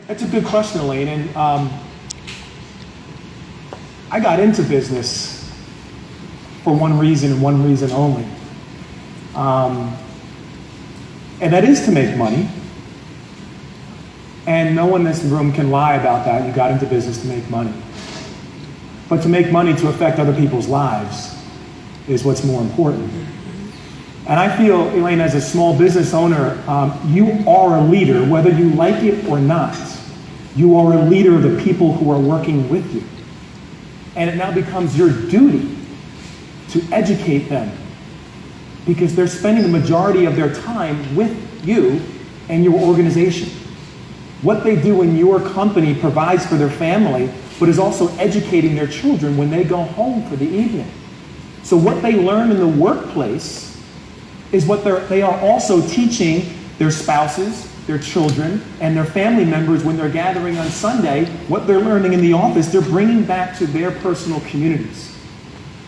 That's a good question, Elaine. And I got into business for one reason and one reason only. And that is to make money. And no one in this room can lie about that. You got into business to make money. But to make money to affect other people's lives is what's more important. And I feel, Elaine, as a small business owner, you are a leader, whether you like it or not. You are a leader of the people who are working with you. And it now becomes your duty to educate them, because they're spending the majority of their time with you and your organization. What they do in your company provides for their family, but is also educating their children when they go home for the evening. So what they learn in the workplace is what they are also teaching their spouses, their children, and their family members when they're gathering on Sunday. What they're learning in the office, they're bringing back to their personal communities.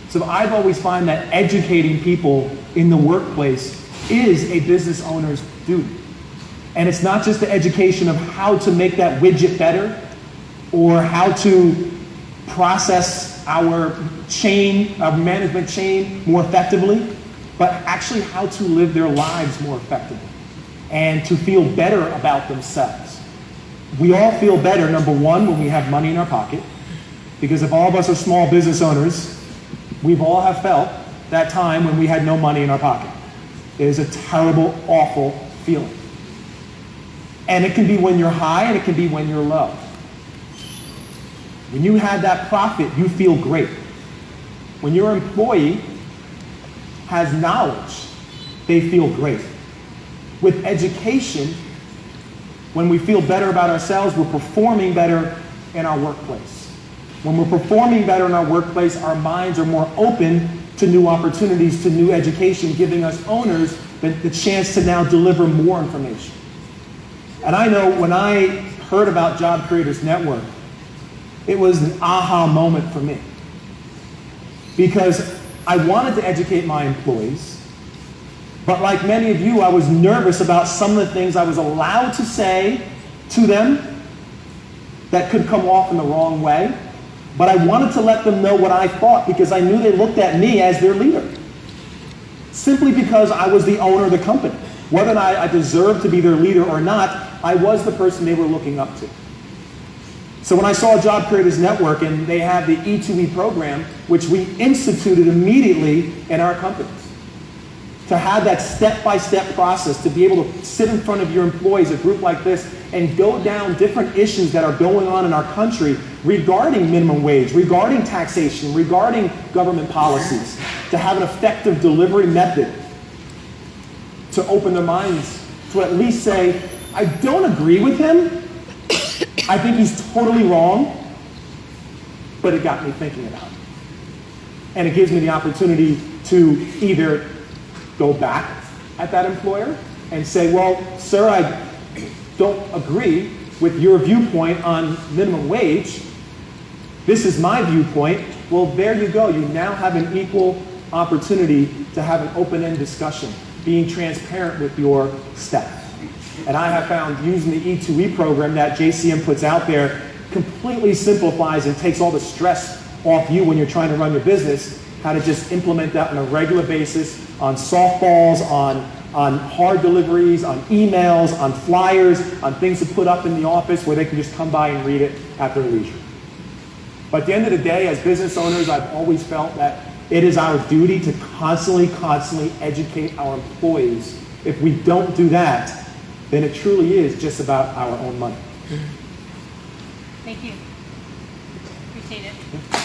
So I've always found that educating people in the workplace is a business owner's duty. And it's not just the education of how to make that widget better or how to process our chain, our management chain more effectively, but actually how to live their lives more effectively and to feel better about themselves. We all feel better, number one, when we have money in our pocket, because if all of us are small business owners, we've all have felt that time when we had no money in our pocket. It is a terrible, awful feeling. And it can be when you're high and it can be when you're low. When you have that profit, you feel great. When your employee has knowledge, they feel great. With education, when we feel better about ourselves, we're performing better in our workplace. When we're performing better in our workplace, our minds are more open to new opportunities, to new education, giving us owners the chance to now deliver more information. And I know when I heard about Job Creators Network, it was an aha moment for me. Because I wanted to educate my employees, but like many of you, I was nervous about some of the things I was allowed to say to them that could come off in the wrong way. But I wanted to let them know what I thought, because I knew they looked at me as their leader. Simply because I was the owner of the company. Whether or not I deserved to be their leader or not, I was the person they were looking up to. So when I saw Job Creators Network and they have the E2E program, which we instituted immediately in our companies, to have that step-by-step process, to be able to sit in front of your employees, a group like this, and go down different issues that are going on in our country regarding minimum wage, regarding taxation, regarding government policies, to have an effective delivery method to open their minds to at least say, I don't agree with him, I think he's totally wrong, but it got me thinking about it. And it gives me the opportunity to either go back at that employer and say, well, sir, I don't agree with your viewpoint on minimum wage. This is my viewpoint. Well, there you go. You now have an equal opportunity to have an open-end discussion, being transparent with your staff. And I have found using the E2E program that JCM puts out there completely simplifies and takes all the stress off you when you're trying to run your business, how to just implement that on a regular basis on softballs, on hard deliveries, on emails, on flyers, on things to put up in the office where they can just come by and read it at their leisure. But at the end of the day, as business owners, I've always felt that it is our duty to constantly educate our employees. If we don't do that, then it truly is just about our own money. Thank you. Appreciate it.